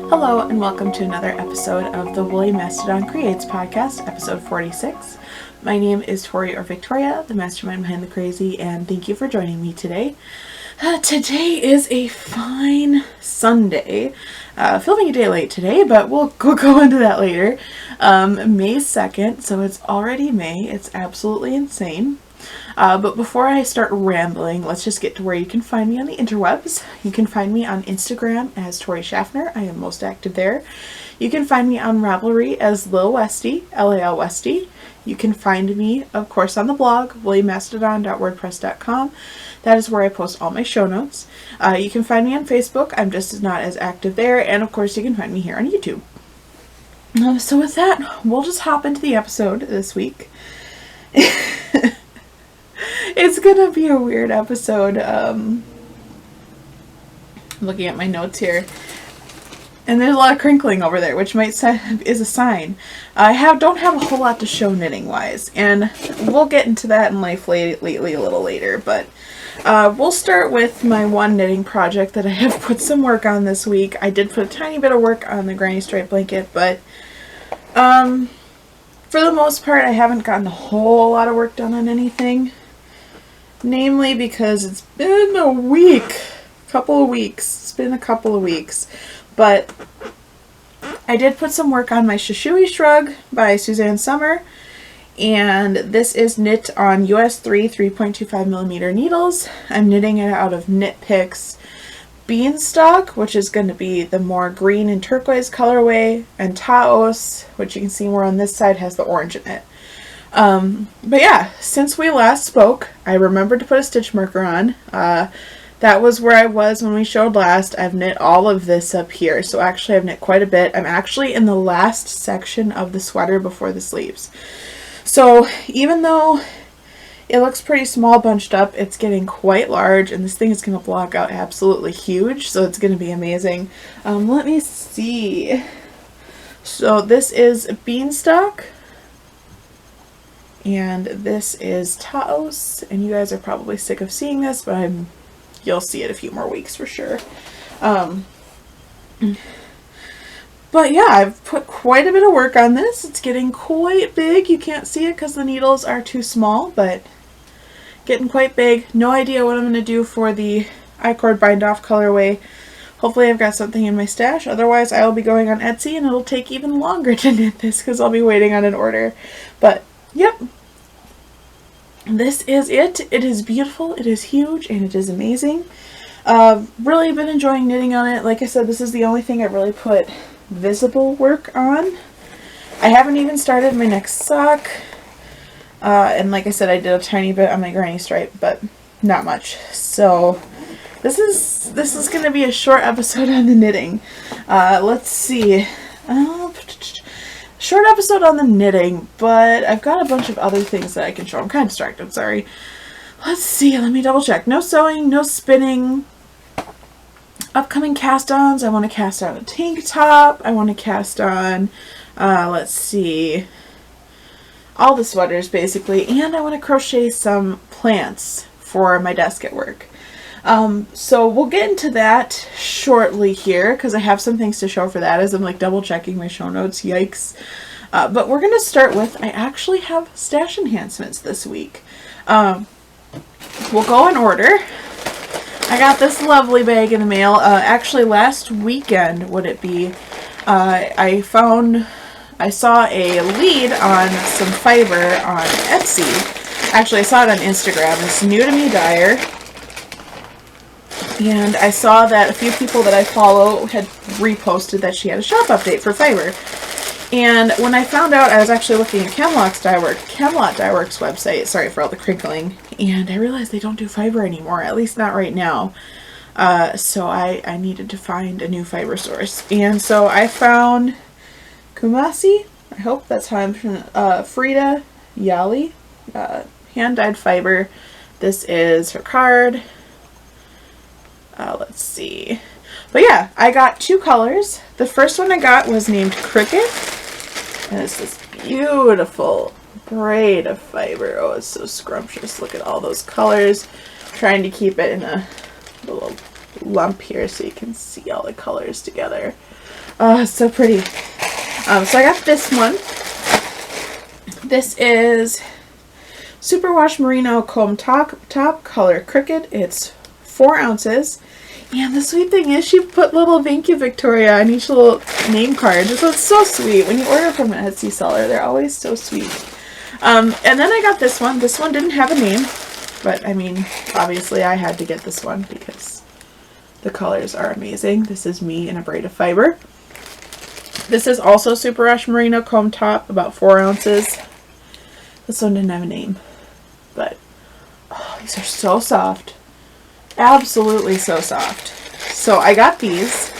Hello and welcome to another episode of the Woolly Mastadon Creates podcast, episode 46. My name is Tori or Victoria, the mastermind behind the crazy, and thank you for joining me today. Today is a fine Sunday. Filming a day late today, but we'll go into that later. May 2nd, so it's already May. It's absolutely insane. But before I start rambling, let's just get to where you can find me on the interwebs. You can find me on Instagram as Tori Schaffner. I am most active there. You can find me on Ravelry as lilwestie, L-A-L-Westie. You can find me, of course, on the blog, woolymastadon.wordpress.com. That is where I post all my show notes. You can find me on Facebook. I'm just not as active there. And, of course, you can find me here on YouTube. So with that, we'll just hop into the episode this week. It's gonna be a weird episode. I'm looking at my notes here, and there's a lot of crinkling over there, which might is a sign. I don't have a whole lot to show knitting wise, and we'll get into that in life lately a little later. But we'll start with my one knitting project that I have put some work on this week. I did put a tiny bit of work on the granny stripe blanket, but for the most part, I haven't gotten a whole lot of work done on anything. Namely because it's been a couple of weeks. It's been a couple of weeks. But I did put some work on my Shishi Shrug by Suzanne Sommer. And this is knit on US 3.25 millimeter needles. I'm knitting it out of Knit Picks Beanstalk, which is going to be the more green and turquoise colorway, and Taos, which you can see more on this side, has the orange in it. But yeah, since we last spoke, I remembered to put a stitch marker on. That was where I was when we showed last. I've knit all of this up here, so actually I've knit quite a bit. I'm actually in the last section of the sweater before the sleeves. So even though it looks pretty small bunched up, it's getting quite large, and this thing is going to block out absolutely huge, so it's going to be amazing. Let me see. So this is Beanstalk. And this is Taos, and you guys are probably sick of seeing this, but you'll see it a few more weeks for sure. But yeah, I've put quite a bit of work on this. It's getting quite big. You can't see it because the needles are too small, but getting quite big. No idea what I'm going to do for the I-cord bind-off colorway. Hopefully I've got something in my stash. Otherwise, I will be going on Etsy, and it'll take even longer to knit this because I'll be waiting on an order. But yep, this is it. It is beautiful, it is huge, and it is amazing. Really been enjoying knitting on it. Like I said, this is the only thing I've really put visible work on. I haven't even started my next sock. And like I said, I did a tiny bit on my granny stripe, but not much. So this is going to be a short episode on the knitting. Let's see. Short episode on the knitting, but I've got a bunch of other things that I can show. I'm kind of distracted, sorry. Let's see, let me double check. No sewing, no spinning. Upcoming cast-ons, I want to cast on a tank top. I want to cast on, let's see, all the sweaters basically. And I want to crochet some plants for my desk at work. So we'll get into that shortly here because I have some things to show for that as I'm like double checking my show notes. Yikes. But we're going to start with, I actually have stash enhancements this week. We'll go in order. I got this lovely bag in the mail. Actually last weekend would it be, I saw a lead on some fiber on Etsy. Actually I saw it on Instagram. It's New to Me Dyer. And I saw that a few people that I follow had reposted that she had a shop update for fiber. And when I found out, I was actually looking at Camelot Dyeworks website, sorry for all the crinkling, and I realized they don't do fiber anymore, at least not right now. So I needed to find a new fiber source. And so I found Kumasi, I hope that's how I'm Frida Yali, hand-dyed fiber. This is her card. Let's see. But yeah, I got two colors. The first one I got was named Cricket. And it's this beautiful braid of fiber. Oh, it's so scrumptious. Look at all those colors. Trying to keep it in a little lump here so you can see all the colors together. Oh, it's so pretty. So I got this one. This is Superwash Merino Comb Top Color Cricket. It's 4 ounces. And the sweet thing is she put little "Thank you, Victoria" on each little name card. So it's so sweet. When you order from an Etsy seller, they're always so sweet. And then I got this one. This one didn't have a name. But, I mean, obviously I had to get this one because the colors are amazing. This is me in a braid of fiber. This is also Superwash Merino Comb Top, about 4 ounces. This one didn't have a name. But, oh, these are so soft. Absolutely so soft. So I got these.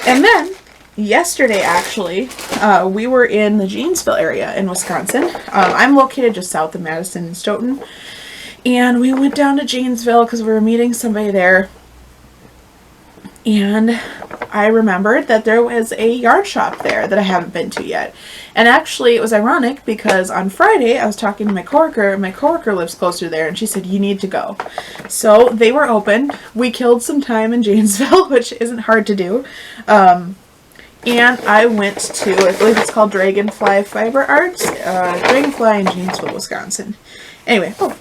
And then, yesterday actually, we were in the Janesville area in Wisconsin. I'm located just south of Madison and Stoughton. And we went down to Janesville because we were meeting somebody there. And I remembered that there was a yarn shop there that I haven't been to yet. And actually, it was ironic because on Friday, I was talking to my coworker. My coworker lives closer there, and she said, you need to go. So they were open. We killed some time in Janesville, which isn't hard to do. And I went to, I believe it's called Dragonfly Fiber Arts. Dragonfly in Janesville, Wisconsin. Anyway, oh,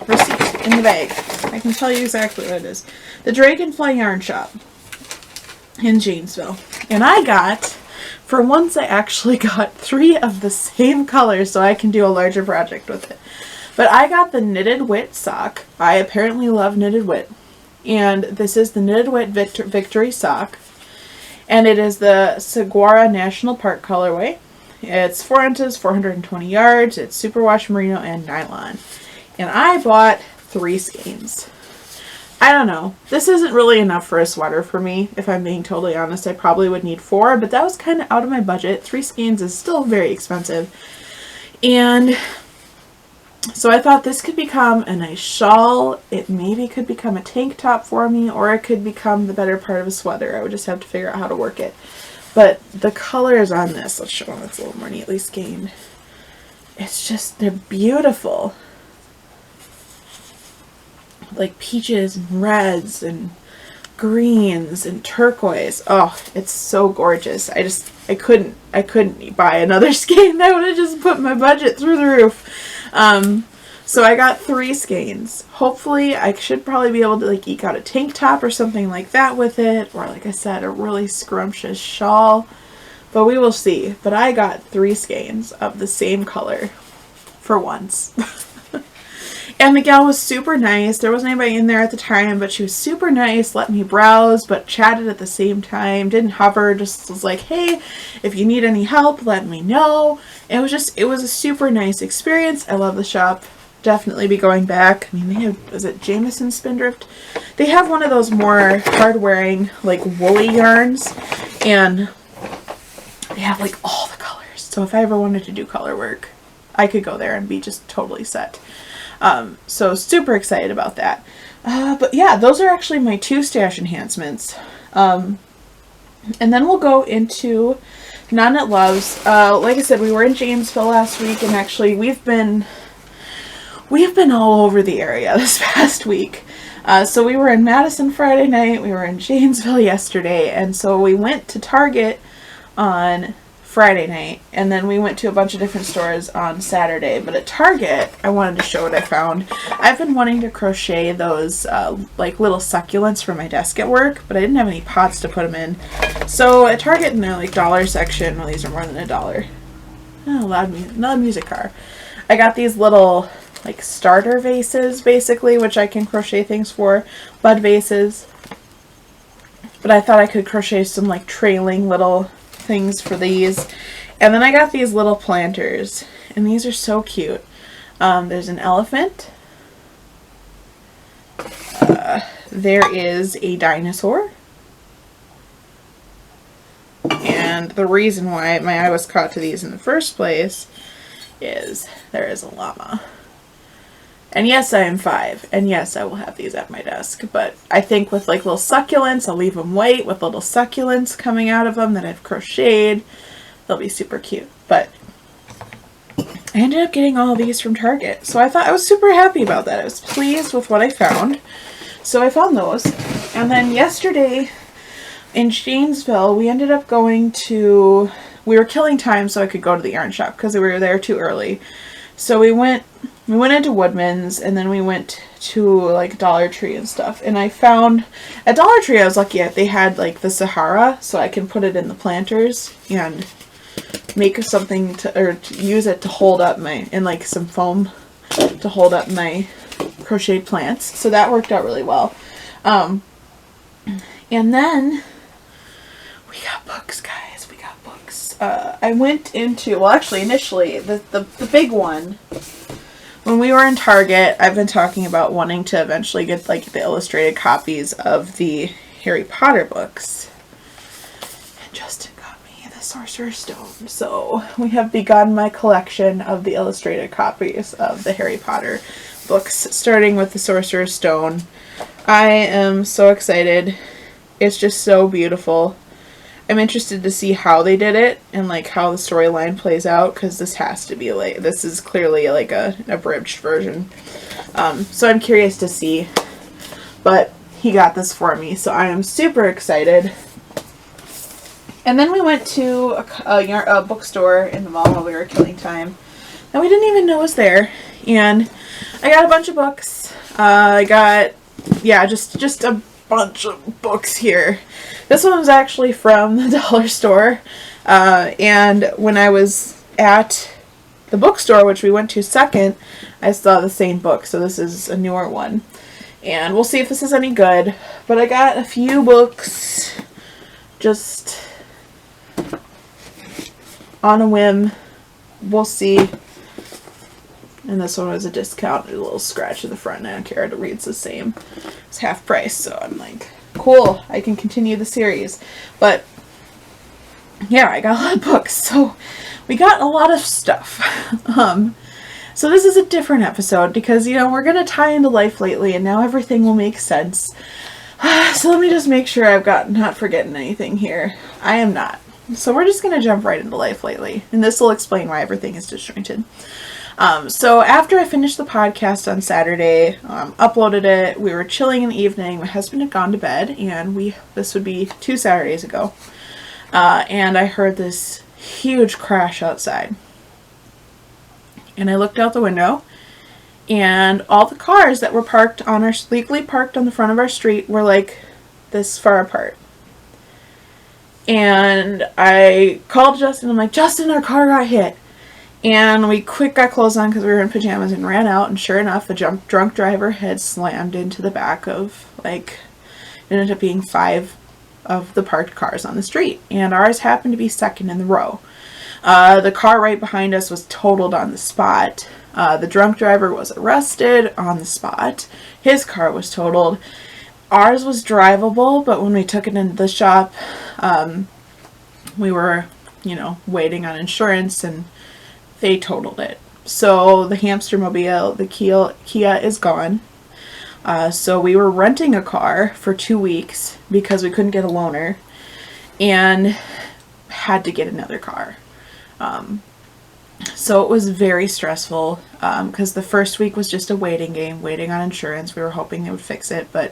receipt in the bag. I can tell you exactly what it is. The Dragonfly Yarn Shop in Janesville. And I got, for once I actually got 3 of the same color so I can do a larger project with it. But I got the Knitted Wit sock. I apparently love Knitted Wit. And this is the Knitted Wit Victory sock. And it is the Saguaro National Park colorway. It's 4 inches, 420 yards. It's superwash merino and nylon. And I bought 3 skeins. I don't know. This isn't really enough for a sweater for me. If I'm being totally honest, I probably would need 4, but that was kind of out of my budget. 3 skeins is still very expensive. And so I thought this could become a nice shawl. It maybe could become a tank top for me, or it could become the better part of a sweater. I would just have to figure out how to work it. But the colors on this, let's show them, it's a little more neatly skeined. It's just, they're beautiful. Like peaches and reds and greens and turquoise. Oh, it's so gorgeous. I couldn't buy another skein. That would have just put my budget through the roof. So I got 3 skeins. Hopefully I should probably be able to like eke out a tank top or something like that with it, or like I said, a really scrumptious shawl, but we will see. But I got 3 skeins of the same color for once. And the gal was super nice. There wasn't anybody in there at the time, but she was super nice, let me browse, but chatted at the same time, didn't hover, just was like, hey, if you need any help, let me know. And it was a super nice experience. I love the shop. Definitely be going back. I mean, they have, is it Jameson Spindrift? They have one of those more hard-wearing, like, woolly yarns, and they have, like, all the colors. So if I ever wanted to do color work, I could go there and be just totally set. So super excited about that. But yeah, those are actually my 2 stash enhancements. And then we'll go into Non-Knit Loves. Like I said, we were in Janesville last week, and actually we've been all over the area this past week. So we were in Madison Friday night, we were in Janesville yesterday, and so we went to Target on Friday night, and then we went to a bunch of different stores on Saturday. But at Target, I wanted to show what I found. I've been wanting to crochet those like little succulents for my desk at work, but I didn't have any pots to put them in. So at Target, in the like dollar section, well, these are more than $1. Oh, loud music car. I got these little like starter vases, basically, which I can crochet things for, bud vases. But I thought I could crochet some like trailing little things for these. And then I got these little planters, and these are so cute. There's an elephant. There is a dinosaur. And the reason why my eye was caught to these in the first place is there is a llama. And yes, I am 5, and yes, I will have these at my desk, but I think with like little succulents, I'll leave them white with little succulents coming out of them that I've crocheted. They'll be super cute. But I ended up getting all these from Target, so I was super happy about that. I was pleased with what I found. So I found those. And then yesterday, in Janesville, we ended up going to, we were killing time so I could go to the yarn shop because we were there too early. So we went into Woodman's, and then we went to like Dollar Tree and stuff. And I found, at Dollar Tree I was lucky they had like the Sahara, so I can put it in the planters and make something to use it to hold up my, and like some foam to hold up my crocheted plants. So that worked out really well. And then we got books, guys. We got books. I went into, well, actually, initially, the big one, when we were in Target, I've been talking about wanting to eventually get, like, the illustrated copies of the Harry Potter books. And Justin got me the Sorcerer's Stone. So we have begun my collection of the illustrated copies of the Harry Potter books, starting with the Sorcerer's Stone. I am so excited. It's just so beautiful. I'm interested to see how they did it and like how the storyline plays out, because this has to be like, this is clearly like an abridged version. So I'm curious to see, but he got this for me, so I am super excited. And then we went to a bookstore in the mall while we were killing time that we didn't even know was there, and I got a bunch of books. I got, yeah, just a bunch of books here. This one was actually from the dollar store, and when I was at the bookstore, which we went to second, I saw the same book, so this is a newer one, and we'll see if this is any good. But I got a few books just on a whim. We'll see. And this one was a discount, a little scratch in the front, and I don't care, it reads the same. It's half price, so I'm like, cool, I can continue the series. But yeah, I got a lot of books, so we got a lot of stuff. So this is a different episode because, you know, we're going to tie into Life Lately, and now everything will make sense. So let me just make sure I'm not forgetting anything here. I am not. So we're just going to jump right into Life Lately, and this will explain why everything is disjointed. So after I finished the podcast on Saturday, uploaded it, we were chilling in the evening, my husband had gone to bed, and this would be 2 Saturdays ago, and I heard this huge crash outside, and I looked out the window, and all the cars that were legally parked on the front of our street were like this far apart. And I called Justin, I'm like, Justin, our car got hit. And we quick got clothes on because we were in pajamas and ran out, and sure enough, a drunk driver had slammed into the back of, like, it ended up being 5 of the parked cars on the street, and ours happened to be second in the row. The car right behind us was totaled on the spot. The drunk driver was arrested on the spot. His car was totaled. Ours was drivable, but when we took it into the shop, we were, you know, waiting on insurance, and they totaled it. So the hamster mobile, the Kia is gone. So we were renting a car for 2 weeks because we couldn't get a loaner, and had to get another car. So it was very stressful because the first week was just a waiting game, waiting on insurance. We were hoping they would fix it, but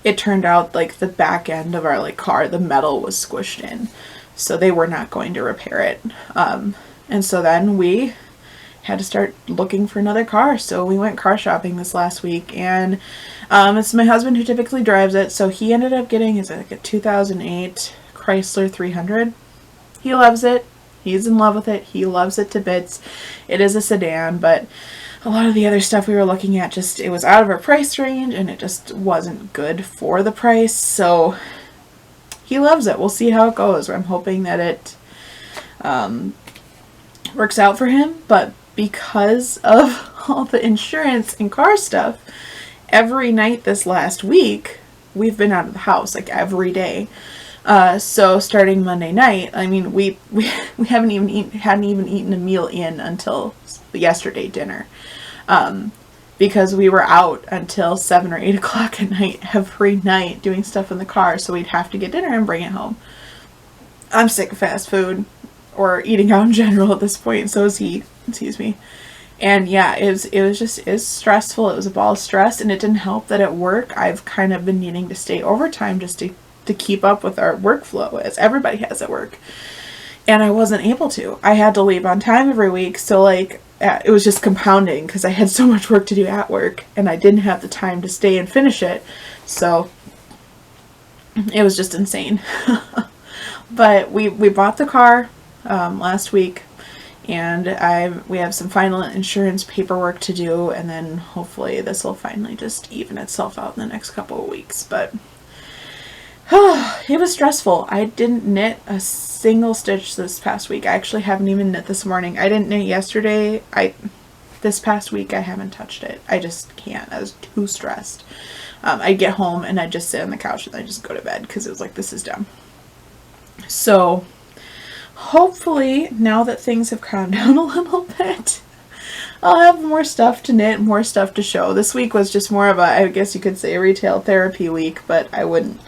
it turned out like the back end of our car, the metal was squished in, so they were not going to repair it. And so then we had to start looking for another car. So we went car shopping this last week, and it's my husband who typically drives it. So he ended up getting, is it like a 2008 Chrysler 300? He loves it. He's in love with it. He loves it to bits. It is a sedan, but a lot of the other stuff we were looking at, it was out of our price range, and it just wasn't good for the price. So he loves it. We'll see how it goes. I'm hoping that it works out for him, but because of all the insurance and car stuff, every night this last week we've been out of the house, like every day. So starting Monday night, I mean, we hadn't even eaten a meal in until yesterday dinner, because we were out until 7 or 8 o'clock at night every night doing stuff in the car, so we'd have to get dinner and bring it home. I'm sick of fast food, or eating out in general at this point, so is he, excuse me. And yeah, it was stressful. It was a ball of stress, and it didn't help that at work I've kind of been needing to stay overtime just to to keep up with our workflow as everybody has at work. And I wasn't able to. I had to leave on time every week. So like, it was just compounding because I had so much work to do at work and I didn't have the time to stay and finish it. So it was just insane. But we bought the car last week, and we have some final insurance paperwork to do, and then hopefully this will finally just even itself out in the next couple of weeks. But it was stressful. I didn't knit a single stitch this past week. I actually haven't even knit this morning. I didn't knit yesterday. This past week I haven't touched it. I just can't. I was too stressed. I'd get home and I'd just sit on the couch and I'd just go to bed because it was like, this is dumb. So hopefully now that things have calmed down a little bit, I'll have more stuff to knit, more stuff to show. This week was just more of a, I guess you could say, a retail therapy week, but I don't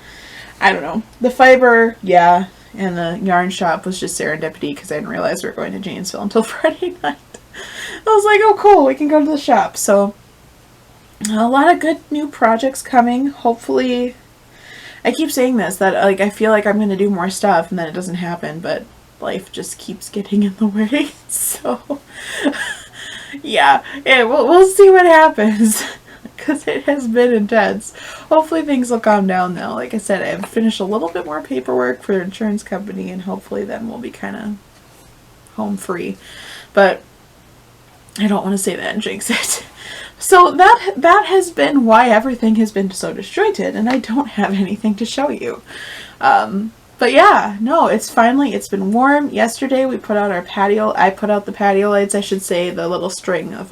know. The fiber, yeah, and the yarn shop was just serendipity because I didn't realize we were going to Janesville until Friday night. I was like, oh cool, we can go to the shop. So a lot of good new projects coming. Hopefully, I keep saying this, that like I feel like I'm going to do more stuff and then it doesn't happen, but life just keeps getting in the way. So yeah, we'll see what happens. Because it has been intense. Hopefully things will calm down now. Like I said, I've finished a little bit more paperwork for the insurance company, and hopefully then we'll be kind of home free. But I don't want to say that and jinx it. So that has been why everything has been so disjointed, and I don't have anything to show you. But yeah, no, it's been warm. Yesterday we put out our patio. I put out the patio lights, I should say, the little string of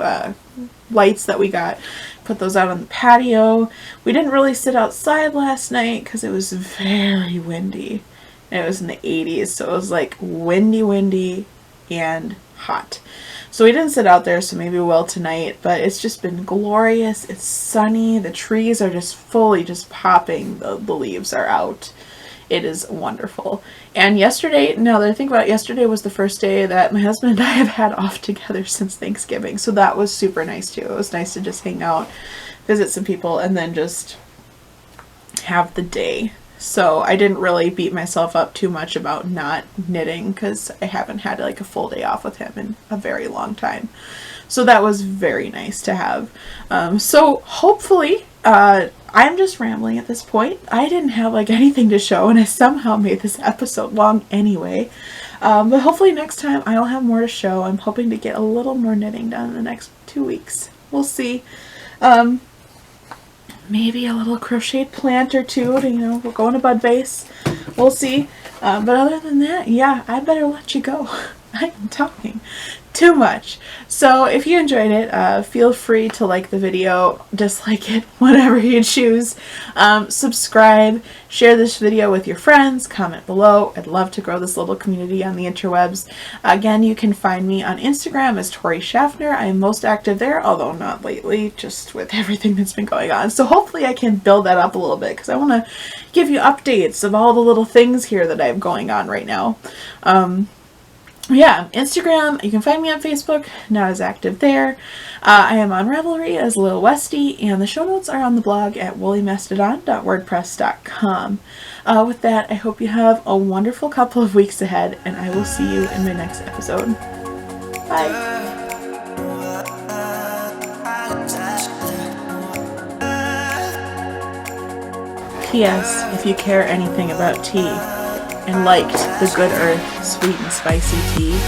lights that we got. Put those out on the patio. We didn't really sit outside last night because it was very windy. And it was in the 80s, so it was like windy and hot. So we didn't sit out there, so maybe we will tonight, but it's just been glorious. It's sunny. The trees are just fully just popping. The leaves are out. It is wonderful. And yesterday, now that I think about it, yesterday was the first day that my husband and I have had off together since Thanksgiving. So that was super nice too. It was nice to just hang out, visit some people, and then just have the day. So I didn't really beat myself up too much about not knitting because I haven't had like a full day off with him in a very long time. So that was very nice to have. So hopefully, I'm just rambling at this point. I didn't have like anything to show, and I somehow made this episode long anyway. But hopefully next time I'll have more to show. I'm hoping to get a little more knitting done in the next 2 weeks. We'll see. Maybe a little crocheted plant or two to, we'll go in a bud vase. We'll see. But other than that, yeah, I better let you go. I am talking too much. So if you enjoyed it, feel free to like the video, dislike it, whatever you choose. Subscribe, share this video with your friends, comment below. I'd love to grow this little community on the interwebs. Again, you can find me on Instagram as Tori Schaffner. I am most active there, although not lately, just with everything that's been going on. So hopefully I can build that up a little bit because I want to give you updates of all the little things here that I have going on right now. Yeah, Instagram, you can find me on Facebook, not as active there. I am on Ravelry as lilwestie, and the show notes are on the blog at woolymastodon.wordpress.com. With that, I hope you have a wonderful couple of weeks ahead, and I will see you in my next episode. Bye! P.S. If you care anything about tea and liked the Good Earth sweet and spicy tea,